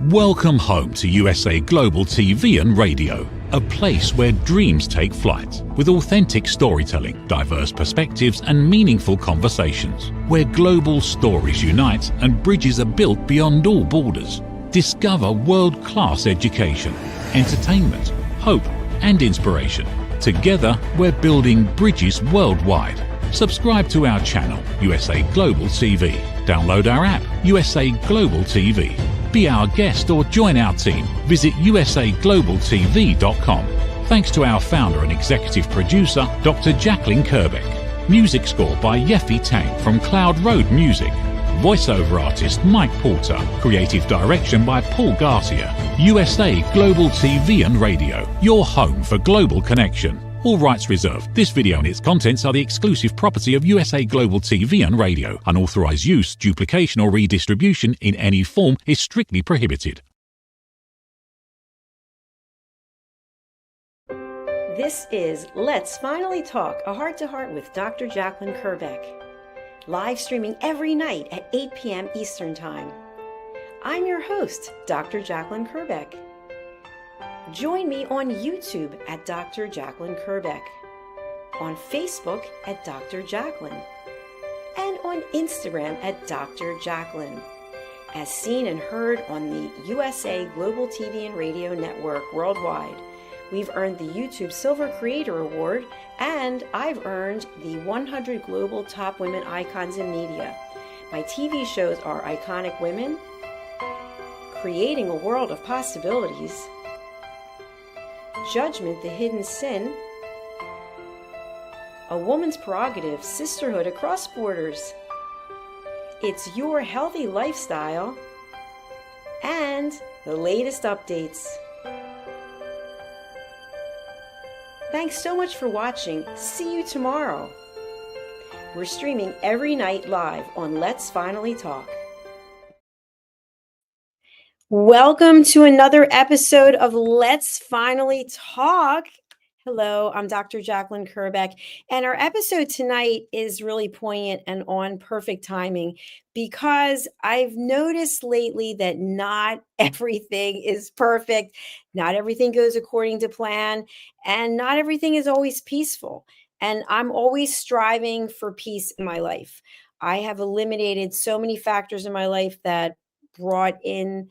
Welcome home to USA Global TV and Radio, a place where dreams take flight, with authentic storytelling, diverse perspectives and meaningful conversations, where global stories unite and bridges are built beyond all borders. Discover world-class education, entertainment, hope and inspiration. Together, we're building bridges worldwide. Subscribe to our channel, USA Global TV. Download our app, USA Global TV. Be our guest or join our team. Visit usaglobaltv.com. Thanks to our founder and executive producer, Dr. Jacalyn Kerbeck. Music score by Yeffy Tang from Cloud Road Music. Voiceover artist Mike Porter. Creative direction by Paul Garcia. USA Global TV and Radio, your home for global connection. All rights reserved. This video and its contents are the exclusive property of USA Global TV and Radio. Unauthorized use, duplication or redistribution in any form is strictly prohibited. This is Let's Finally Talk, a heart-to-heart with Dr. Jacalyn Kerbeck. Live streaming every night at 8 p.m. Eastern Time. I'm your host, Dr. Jacalyn Kerbeck. Join me on YouTube at Dr. Jacalyn Kerbeck, on Facebook at Dr. Jacalyn, and on Instagram at Dr. Jacalyn. As seen and heard on the USA Global TV and Radio Network worldwide, we've earned the YouTube Silver Creator Award, and I've earned the 100 Global Top Women Icons in Media. My TV shows are Iconic Women, Creating a World of Possibilities, Judgment, the Hidden Sin, A Woman's Prerogative, Sisterhood Across Borders, It's Your Healthy Lifestyle, and the latest updates. Thanks so much for watching. See you tomorrow. We're streaming every night live on Let's Finally Talk. Welcome to another episode of Let's Finally Talk. Hello, I'm Dr. Jacalyn Kerbeck, and our episode tonight is really poignant and on perfect timing because I've noticed lately that not everything is perfect, not everything goes according to plan, and not everything is always peaceful. And I'm always striving for peace in my life. I have eliminated so many factors in my life that brought in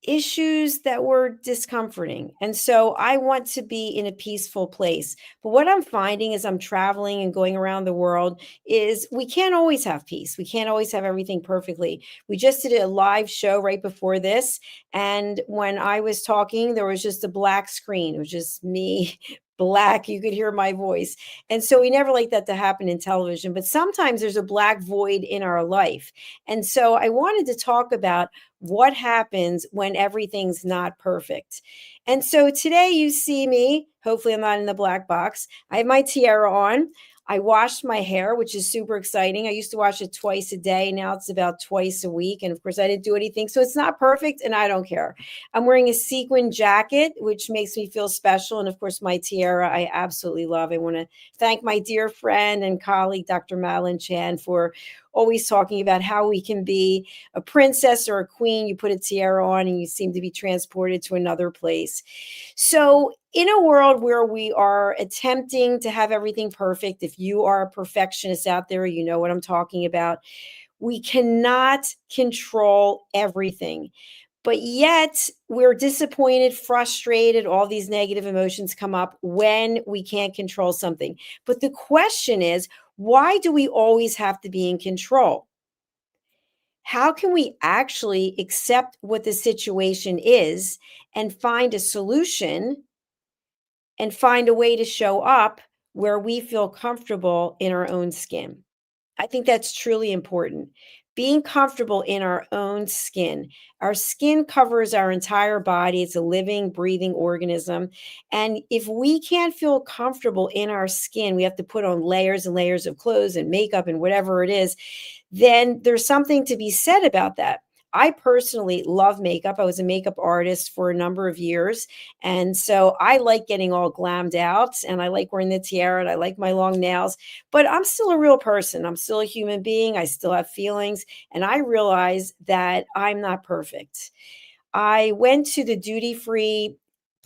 issues that were discomforting. And so I want to be in a peaceful place. But what I'm finding as I'm traveling and going around the world is we can't always have peace. We can't always have everything perfectly. We just did a live show right before this. And when I was talking, there was just a black screen. It was just me, black. You could hear my voice. And so we never like that to happen in television. But sometimes there's a black void in our life. And so I wanted to talk about what happens when everything's not perfect. And so today you see me, hopefully I'm not in the black box. I have my tiara on. I washed my hair, which is super exciting. I used to wash it twice a day. Now it's about twice a week. And of course, I didn't do anything. So it's not perfect and I don't care. I'm wearing a sequin jacket, which makes me feel special. And of course, my tiara, I absolutely love. I want to thank my dear friend and colleague, Dr. Madeline Chan, for always talking about how we can be a princess or a queen. You put a tiara on and you seem to be transported to another place. So in a world where we are attempting to have everything perfect, if you are a perfectionist out there, you know what I'm talking about. We cannot control everything. But yet we're disappointed, frustrated, all these negative emotions come up when we can't control something. But the question is, why do we always have to be in control? How can we actually accept what the situation is and find a solution and find a way to show up where we feel comfortable in our own skin? I think that's truly important. Being comfortable in our own skin. Our skin covers our entire body. It's a living, breathing organism. And if we can't feel comfortable in our skin, we have to put on layers and layers of clothes and makeup and whatever it is, then there's something to be said about that. I personally love makeup. I was a makeup artist for a number of years. And so I like getting all glammed out and I like wearing the tiara and I like my long nails, but I'm still a real person. I'm still a human being. I still have feelings. And I realize that I'm not perfect. I went to the duty free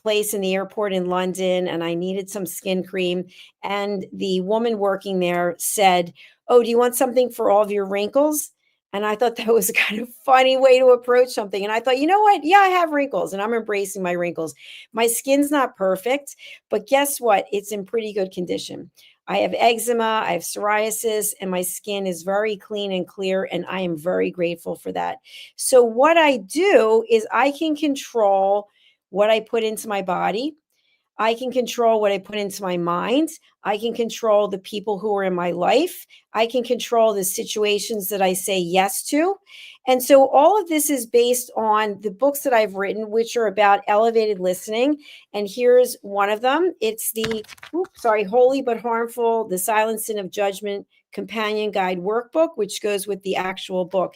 place in the airport in London and I needed some skin cream. And the woman working there said, "Oh, do you want something for all of your wrinkles?" And I thought that was a kind of funny way to approach something. And I thought, you know what? Yeah, I have wrinkles and I'm embracing my wrinkles. My skin's not perfect, but guess what? It's in pretty good condition. I have eczema, I have psoriasis, and my skin is very clean and clear. And I am very grateful for that. So, what I do is I can control what I put into my body. I can control what I put into my mind. I can control the people who are in my life. I can control the situations that I say yes to. And so all of this is based on the books that I've written, which are about elevated listening. And here's one of them. It's the, Holy but Harmful, The Silent Sin of Judgment Companion Guide Workbook, which goes with the actual book.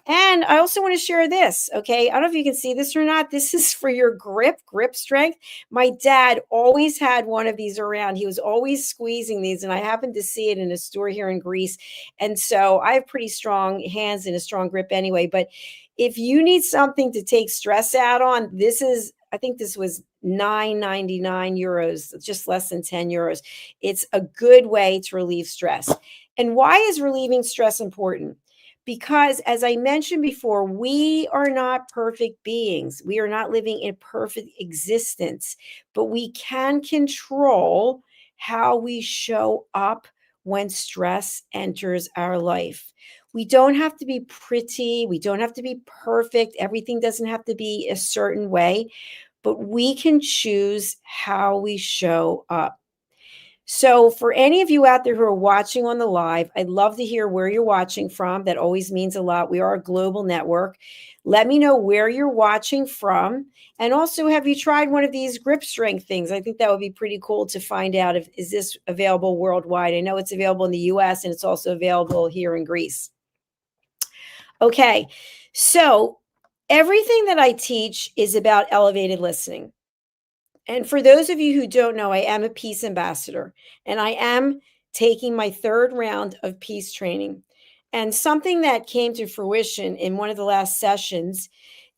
And I also want to share this. Okay. I don't know if you can see this or not. This is for your grip strength. My dad always had one of these around. He was always squeezing these, and I happened to see it in a store here in Greece. And so I have pretty strong hands and a strong grip anyway. But if you need something to take stress out on, this is, I think this was 9.99 euros, just less than 10 euros. It's a good way to relieve stress. And why is relieving stress important? Because, as I mentioned before, we are not perfect beings. We are not living in perfect existence, but we can control how we show up when stress enters our life. We don't have to be pretty. We don't have to be perfect. Everything doesn't have to be a certain way, but we can choose how we show up. So, for any of you out there who are watching on the live, I'd love to hear where you're watching from. That always means a lot. We are a global network. Let me know where you're watching from. And also, have you tried one of these grip strength things? I think that would be pretty cool to find out if is this available worldwide. I know it's available in the US and it's also available here in Greece. Okay. So, everything that I teach is about elevated listening. And for those of you who don't know, I am a peace ambassador and I am taking my third round of peace training. And something that came to fruition in one of the last sessions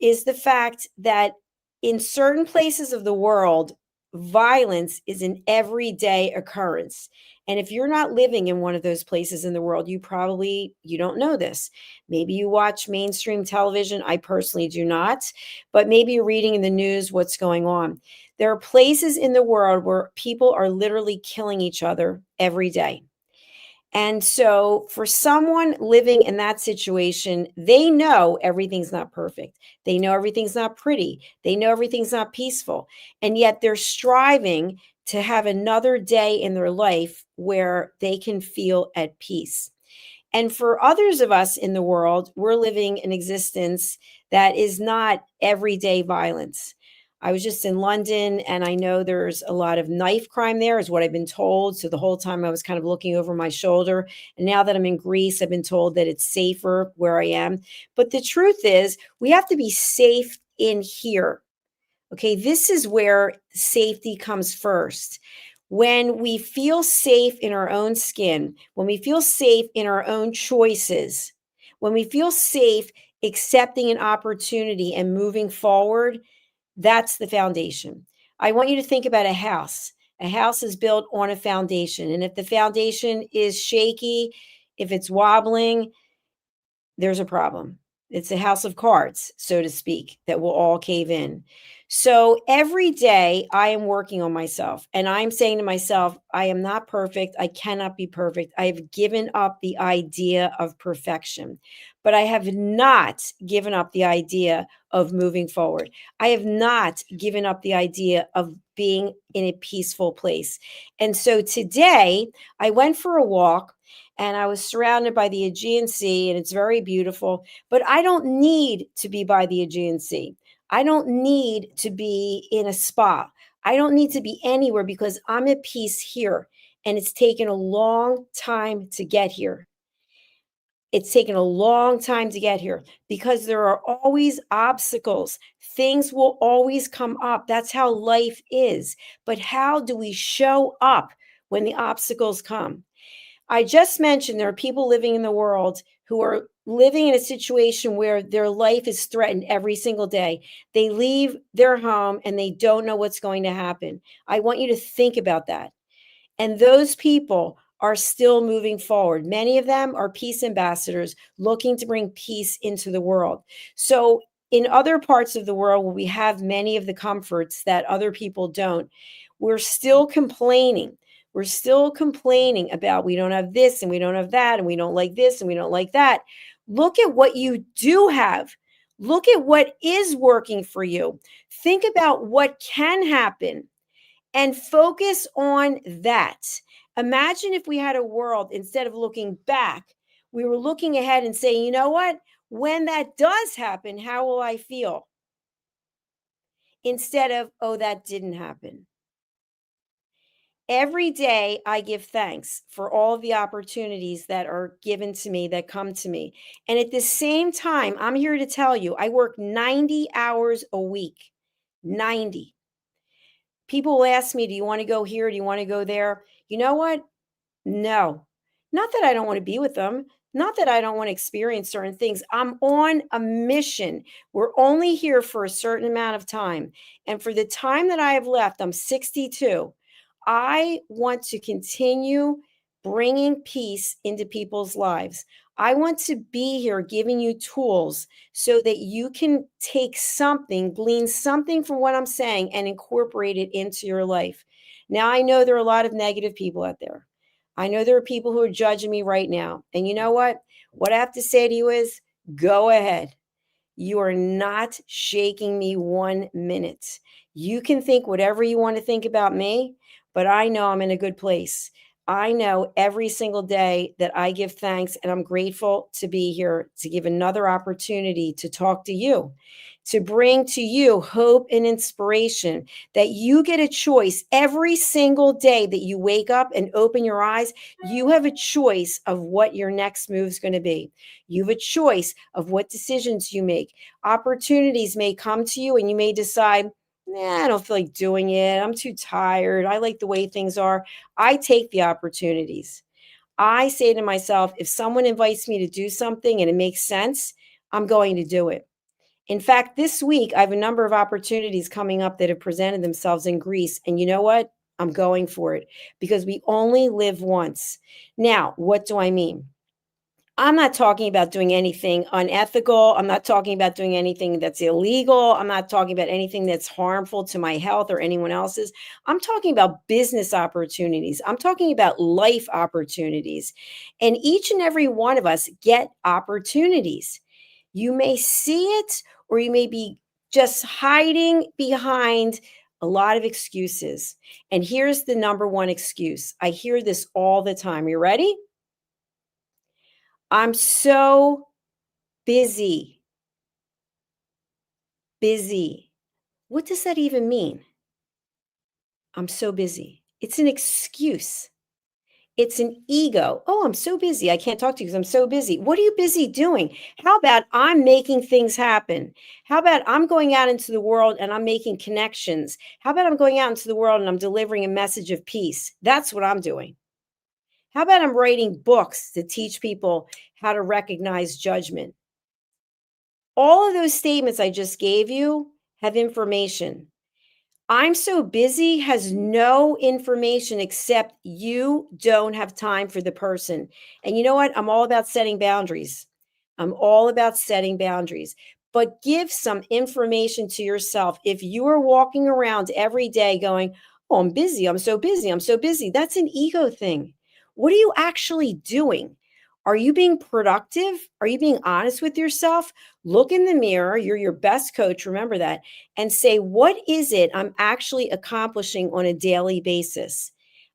is the fact that in certain places of the world, violence is an everyday occurrence. And if you're not living in one of those places in the world, you don't know this. Maybe you watch mainstream television. I personally do not, but maybe you're reading in the news what's going on. There are places in the world where people are literally killing each other every day. And so, for someone living in that situation, they know everything's not perfect. They know everything's not pretty. They know everything's not peaceful. And yet, they're striving to have another day in their life where they can feel at peace. And for others of us in the world, we're living an existence that is not everyday violence. I was just in London and I know there's a lot of knife crime there, is what I've been told. So the whole time I was kind of looking over my shoulder. And now that I'm in Greece, I've been told that it's safer where I am. But the truth is, we have to be safe in here. Okay, this is where safety comes first. When we feel safe in our own skin, when we feel safe in our own choices, when we feel safe accepting an opportunity and moving forward, that's the foundation. I want you to think about a house. A house is built on a foundation. And if the foundation is shaky, if it's wobbling, there's a problem. It's a house of cards, so to speak, that will all cave in. So every day I am working on myself and I'm saying to myself, I am not perfect. I cannot be perfect. I have given up the idea of perfection, but I have not given up the idea of moving forward. I have not given up the idea of being in a peaceful place. And so today I went for a walk and I was surrounded by the Aegean Sea, and it's very beautiful. But I don't need to be by the Aegean Sea. I don't need to be in a spa. I don't need to be anywhere because I'm at peace here. And it's taken a long time to get here. It's taken a long time to get here because there are always obstacles. Things will always come up. That's how life is. But how do we show up when the obstacles come? I just mentioned there are people living in the world who are living in a situation where their life is threatened every single day. They leave their home and they don't know what's going to happen. I want you to think about that. And those people are still moving forward. Many of them are peace ambassadors looking to bring peace into the world. So, in other parts of the world where we have many of the comforts that other people don't, we're still complaining. We're still complaining about we don't have this and we don't have that and we don't like this and we don't like that. Look at what you do have. Look at what is working for you. Think about what can happen and focus on that. Imagine if we had a world, instead of looking back, we were looking ahead and saying, you know what? When that does happen, how will I feel? Instead of, oh, that didn't happen. Every day I give thanks for all of the opportunities that are given to me, that come to me. And at the same time, I'm here to tell you, I work 90 hours a week. 90. People will ask me, do you want to go here? Do you want to go there? You know what? No. Not that I don't want to be with them, not that I don't want to experience certain things. I'm on a mission. We're only here for a certain amount of time. And for the time that I have left, I'm 62. I want to continue bringing peace into people's lives. I want to be here giving you tools so that you can take something, glean something from what I'm saying, and incorporate it into your life. Now, I know there are a lot of negative people out there. I know there are people who are judging me right now. And you know what? What I have to say to you is go ahead. You are not shaking me 1 minute. You can think whatever you want to think about me, but I know I'm in a good place. I know every single day that I give thanks and I'm grateful to be here to give another opportunity to talk to you, to bring to you hope and inspiration, that you get a choice every single day that you wake up and open your eyes. You have a choice of what your next move is going to be. You have a choice of what decisions you make. Opportunities may come to you and you may decide, nah, I don't feel like doing it. I'm too tired. I like the way things are. I take the opportunities. I say to myself, if someone invites me to do something and it makes sense, I'm going to do it. In fact, this week, I have a number of opportunities coming up that have presented themselves in Greece. And you know what? I'm going for it because we only live once. Now, what do I mean? I'm not talking about doing anything unethical. I'm not talking about doing anything that's illegal. I'm not talking about anything that's harmful to my health or anyone else's. I'm talking about business opportunities. I'm talking about life opportunities. And each and every one of us get opportunities. You may see it or you may be just hiding behind a lot of excuses. And here's the number one excuse. I hear this all the time. You ready? I'm so busy. Busy. What does that even mean? I'm so busy. It's an excuse. It's an ego. Oh, I'm so busy. I can't talk to you because I'm so busy. What are you busy doing? How about I'm making things happen? How about I'm going out into the world and I'm making connections? How about I'm going out into the world and I'm delivering a message of peace? That's what I'm doing. How about I'm writing books to teach people how to recognize judgment? All of those statements I just gave you have information. I'm so busy has no information except you don't have time for the person. And you know what? I'm all about setting boundaries. I'm all about setting boundaries. But give some information to yourself. If you are walking around every day going, oh, I'm busy, I'm so busy, I'm so busy, that's an ego thing. What are you actually doing? Are you being productive? Are you being honest with yourself? Look in the mirror. You're your best coach. Remember that and say, what is it I'm actually accomplishing on a daily basis?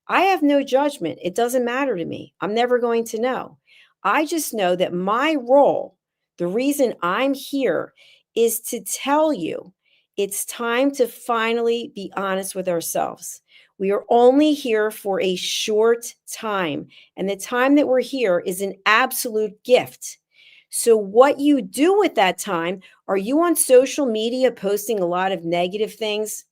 I have no judgment. It doesn't matter to me. I'm never going to know. I just know that my role, the reason I'm here, is to tell you it's time to finally be honest with ourselves. We are only here for a short time, and the time that we're here is an absolute gift. So, what you do with that time, are you on social media posting a lot of negative things?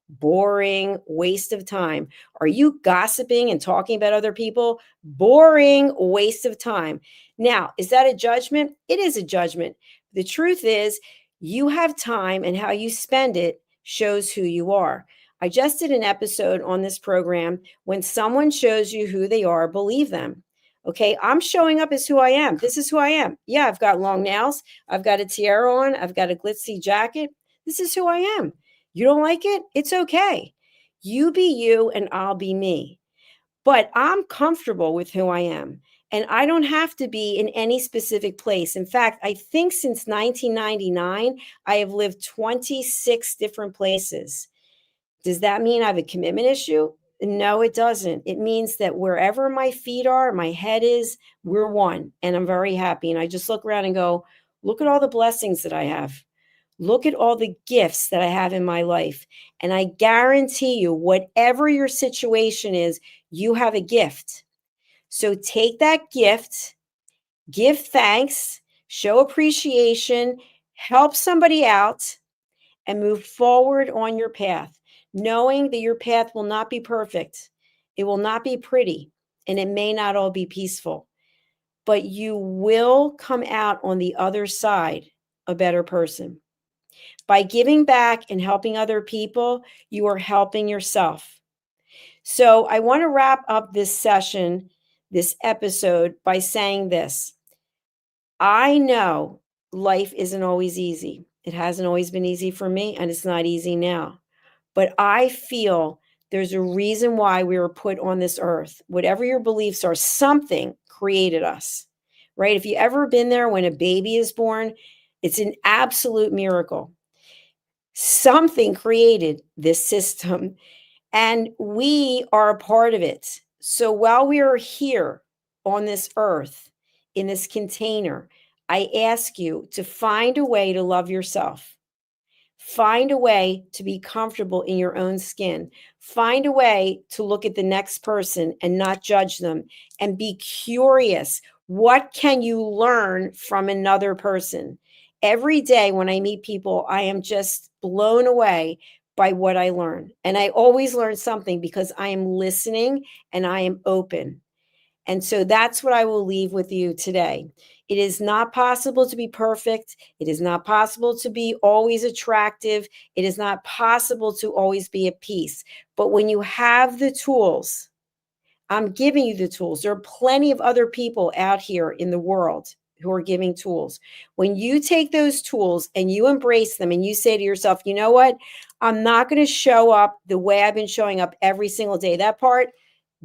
Boring, waste of time. Are you gossiping and talking about other people? Boring, waste of time. Now, is that a judgment? It is a judgment. The truth is, you have time, and how you spend it shows who you are. I just did an episode on this program. When someone shows you who they are, believe them. Okay, I'm showing up as who I am. This is who I am. Yeah, I've got long nails. I've got a tiara on. I've got a glitzy jacket. This is who I am. You don't like it? It's okay. You be you and I'll be me. But I'm comfortable with who I am. And I don't have to be in any specific place. In fact, I think since 1999, I have lived 26 different places. Does that mean I have a commitment issue? No, it doesn't. It means that wherever my feet are, my head is, we're one. And I'm very happy. And I just look around and go, look at all the blessings that I have. Look at all the gifts that I have in my life. And I guarantee you, whatever your situation is, you have a gift. So take that gift, give thanks, show appreciation, help somebody out, and move forward on your path, knowing that your path will not be perfect. It will not be pretty, and it may not all be peaceful, but you will come out on the other side a better person. By giving back and helping other people, you are helping yourself. So I want to wrap up this session, this episode, by saying this. I know life isn't always easy. It hasn't always been easy for me, and it's not easy now. But I feel there's a reason why we were put on this earth. Whatever your beliefs are, something created us, right? If you ever been there when a baby is born, it's an absolute miracle. Something created this system, and we are a part of it. So while we are here on this earth, in this container, I ask you to find a way to love yourself. Find a way to be comfortable in your own skin. Find a way to look at the next person and not judge them, and be curious. What can you learn from another person? Every day when I meet people, I am just blown away by what I learn. And I always learn something because I am listening and I am open. And so that's what I will leave with you today. It is not possible to be perfect. It is not possible to be always attractive. It is not possible to always be at peace. But when you have the tools, I'm giving you the tools. There are plenty of other people out here in the world who are giving tools. When you take those tools and you embrace them and you say to yourself, you know what? I'm not going to show up the way I've been showing up every single day. That part,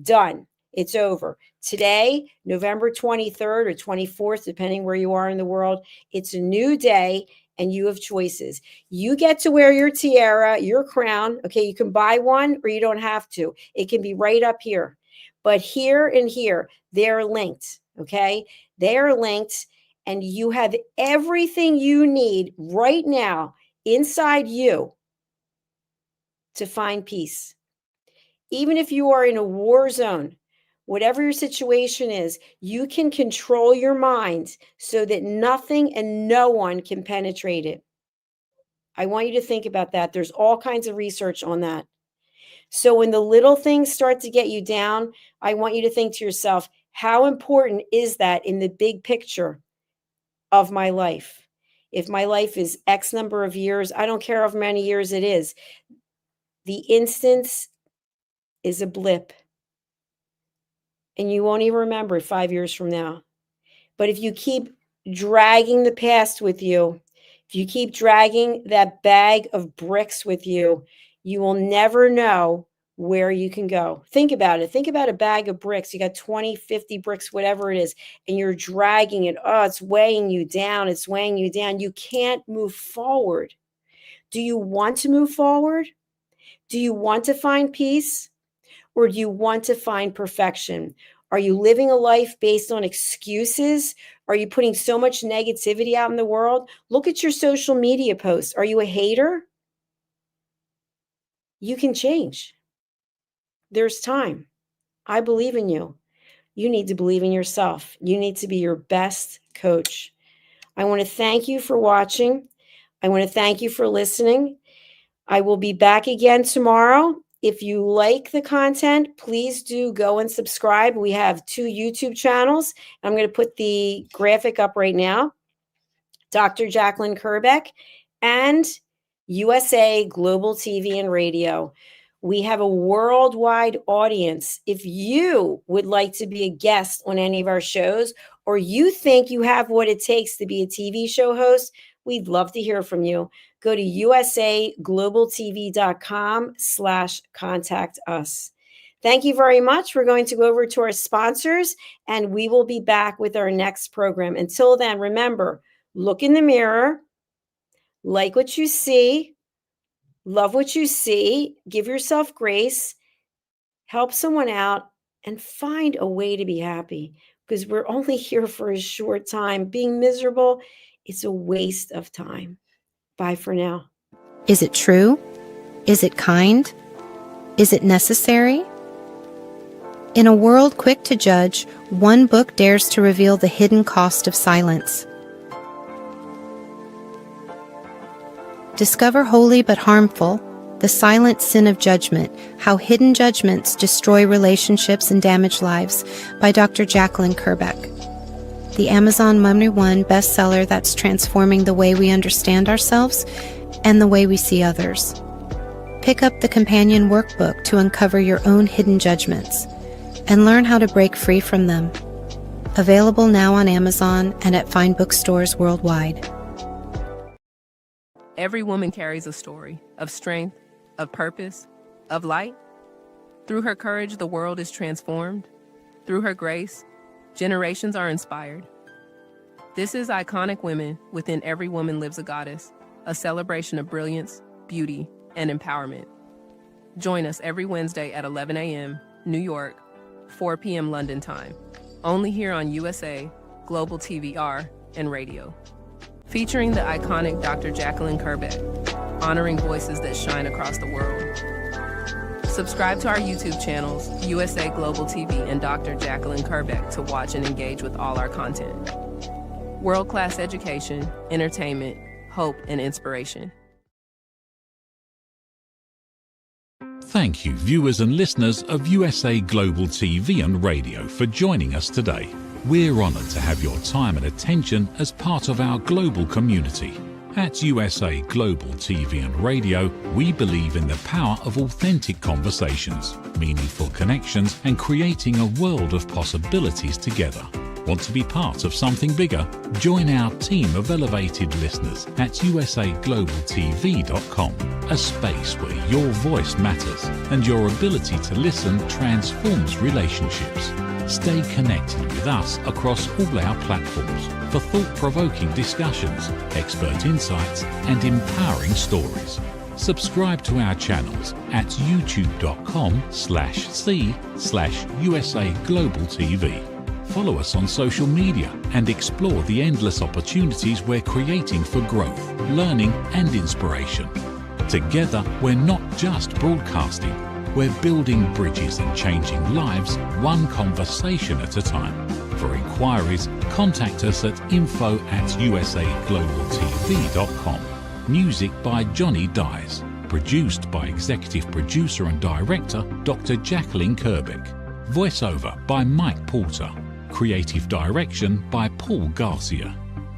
done. It's over. Today, November 23rd or 24th, depending where you are in the world, it's a new day and you have choices. You get to wear your tiara, your crown. Okay, you can buy one or you don't have to. It can be right up here. But here and here, they're linked. Okay, they are linked, and you have everything you need right now inside you to find peace. Even if you are in a war zone, whatever your situation is, you can control your mind so that nothing and no one can penetrate it. I want you to think about that. There's all kinds of research on that. So when the little things start to get you down, I want you to think to yourself, how important is that in the big picture of my life? If my life is X number of years, I don't care how many years it is. The instance is a blip, and you won't even remember it 5 years from now. But if you keep dragging the past with you, if you keep dragging that bag of bricks with you, you will never know where you can go. Think about it. Think about a bag of bricks. You got 20, 50 bricks, whatever it is, and you're dragging it. Oh, it's weighing you down. It's weighing you down. You can't move forward. Do you want to move forward? Do you want to find peace? Or do you want to find perfection? Are you living a life based on excuses? Are you putting so much negativity out in the world? Look at your social media posts. Are you a hater? You can change. There's time. I believe in you. You need to believe in yourself. You need to be your best coach. I want to thank you for watching. I want to thank you for listening. I will be back again tomorrow. If you like the content, please do go and subscribe. We have 2 YouTube channels. I'm going to put the graphic up right now. Dr. Jacalyn Kerbeck and USA Global TV and Radio. We have a worldwide audience. If you would like to be a guest on any of our shows, or you think you have what it takes to be a TV show host, we'd love to hear from you. Go to usaglobaltv.com/contact us. Thank you very much. We're going to go over to our sponsors, and we will be back with our next program. Until then, remember, look in the mirror, like what you see, love what you see, give yourself grace, help someone out, and find a way to be happy, because we're only here for a short time. Being miserable is a waste of time. Bye for now. Is it true? Is it kind? Is it necessary? In a world quick to judge, one book dares to reveal the hidden cost of silence. Discover Holy but Harmful, The Silent Sin of Judgment, How Hidden Judgments Destroy Relationships and Damage Lives by Dr. Jacalyn Kerbeck. The Amazon #1 bestseller that's transforming the way we understand ourselves and the way we see others. Pick up the companion workbook to uncover your own hidden judgments and learn how to break free from them. Available now on Amazon and at fine bookstores worldwide. Every woman carries a story of strength, of purpose, of light. Through her courage, the world is transformed. Through her grace, generations are inspired. This is Iconic Women. Within Every Woman Lives a Goddess, a celebration of brilliance, beauty, and empowerment. Join us every Wednesday at 11 a.m. New York, 4 p.m. London time, only here on USA, Global TVR, and Radio. Featuring the iconic Dr. Jacalyn Kerbeck, honoring voices that shine across the world. Subscribe to our YouTube channels, USA Global TV and Dr. Jacalyn Kerbeck, to watch and engage with all our content. World-class education, entertainment, hope, and inspiration. Thank you, viewers and listeners of USA Global TV and Radio, for joining us today. We're honoured to have your time and attention as part of our global community. At USA Global TV and Radio, we believe in the power of authentic conversations, meaningful connections, and creating a world of possibilities together. Want to be part of something bigger? Join our team of elevated listeners at usaglobaltv.com, a space where your voice matters and your ability to listen transforms relationships. Stay connected with us across all our platforms for thought-provoking discussions, expert insights, and empowering stories. Subscribe to our channels at youtube.com/c/USA-Global-TV. Follow us on social media and explore the endless opportunities we're creating for growth, learning, and inspiration. Together, we're not just broadcasting. We're building bridges and changing lives, one conversation at a time. For inquiries, contact us at info@usaglobaltv.com. Music by Johnny Dies. Produced by Executive Producer and Director Dr. Jacalyn Kerbeck. Voiceover by Mike Porter. Creative Direction by Paul Garcia.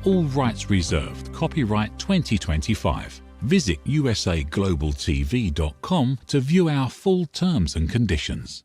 All rights reserved. Copyright 2025. Visit usaglobaltv.com to view our full terms and conditions.